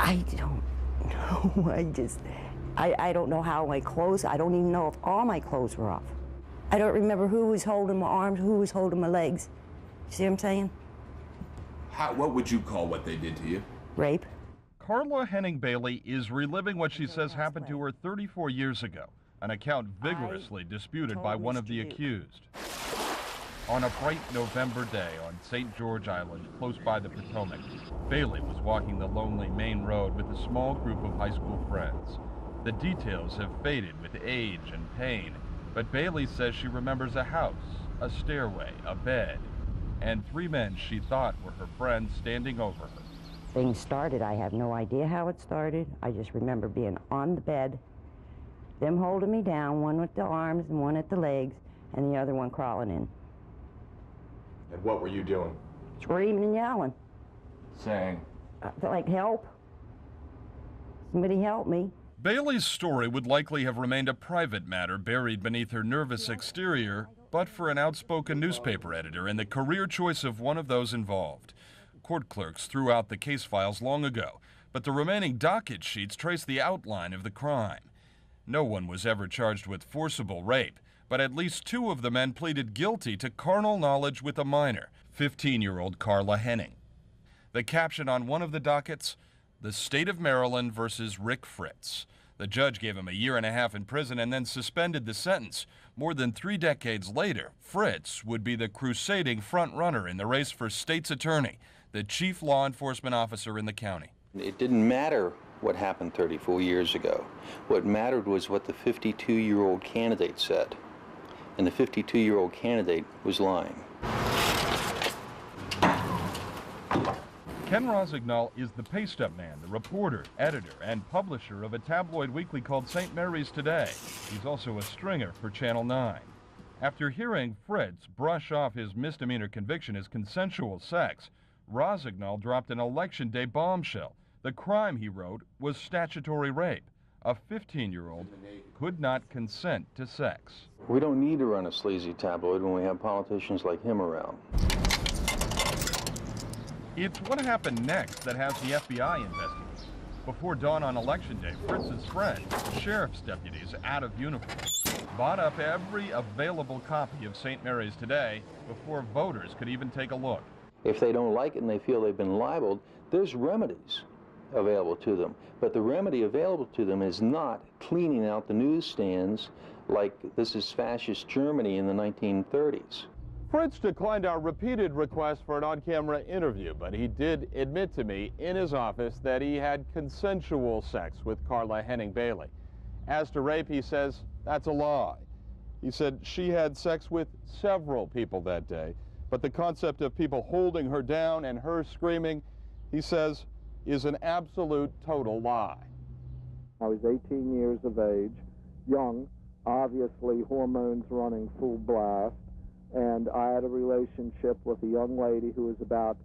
I don't know. I don't know how my clothes, I don't even know if all my clothes were off. I don't remember who was holding my arms, who was holding my legs. You see what I'm saying? What would you call what they did to you? Rape. Carla Henning Bailey is reliving what she says happened to her 34 years ago, an account vigorously disputed by one of the accused. On a bright November day on St. George Island, close by the Potomac, Bailey was walking the lonely main road with a small group of high school friends. The details have faded with age and pain, but Bailey says she remembers a house, a stairway, a bed, and 3 men she thought were her friends standing over her. Things started, I have no idea how it started. I just remember being on the bed, them holding me down, one with the arms and one at the legs, and the other one crawling in. And what were you doing? Screaming and yelling. Saying? Like, help. Somebody help me. Bailey's story would likely have remained a private matter buried beneath her nervous exterior, but for an outspoken newspaper editor and the career choice of one of those involved. Court clerks threw out the case files long ago, but the remaining docket sheets trace the outline of the crime. No one was ever charged with forcible rape, but at least 2 of the men pleaded guilty to carnal knowledge with a minor, 15-year-old Carla Henning. The caption on one of the dockets, "The State of Maryland versus Rick Fritz." The judge gave him a 1.5 years in prison and then suspended the sentence. More than 3 decades later, Fritz would be the crusading front-runner in the race for state's attorney, the chief law enforcement officer in the county. It didn't matter what happened 34 years ago. What mattered was what the 52-year-old candidate said. And the 52-year-old candidate was lying. Ken Rosignol is the paste-up man, the reporter, editor, and publisher of a tabloid weekly called St. Mary's Today. He's also a stringer for Channel 9. After hearing Fritz brush off his misdemeanor conviction as consensual sex, Rosignol dropped an Election Day bombshell. The crime, he wrote, was statutory rape. A 15-year-old could not consent to sex. We don't need to run a sleazy tabloid when we have politicians like him around. It's what happened next that has the FBI investigating. Before dawn on Election Day, Fritz's friends, sheriff's deputies out of uniform, bought up every available copy of St. Mary's Today before voters could even take a look. If they don't like it and they feel they've been libeled, there's remedies available to them. But the remedy available to them is not cleaning out the newsstands like this is fascist Germany in the 1930s. Fritz declined our repeated request for an on-camera interview, but he did admit to me in his office that he had consensual sex with Carla Henning Bailey. As to rape, he says that's a lie. He said she had sex with several people that day, but the concept of people holding her down and her screaming, he says, is an absolute total lie. I was 18 years of age, young, obviously hormones running full blast, and I had a relationship with a young lady who was about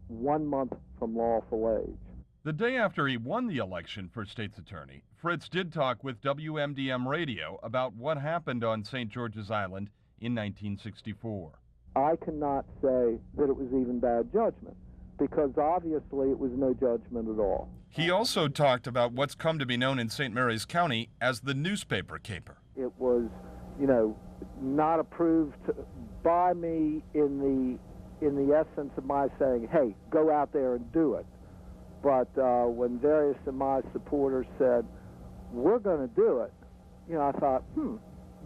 1 month from lawful age. The day after he won the election for state's attorney, Fritz did talk with WMDM Radio about what happened on St. George's Island in 1964. I cannot say that it was even bad judgment, because obviously it was no judgment at all. He also talked about what's come to be known in St. Mary's County as the newspaper caper. It was, not approved by me in the essence of my saying, hey, go out there and do it. But when various of my supporters said, we're going to do it, I thought,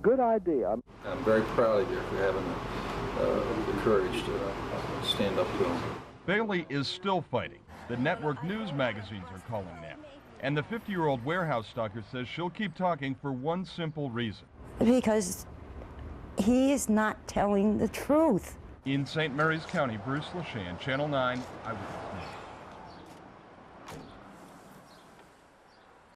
good idea. I'm very proud of you for having the courage to stand up to him. Bailey is still fighting. The network news magazines are calling now. And the 50-year-old warehouse stalker says she'll keep talking for one simple reason. Because he is not telling the truth. In St. Mary's County, Bruce LaShan, Channel 9 Eyewitness.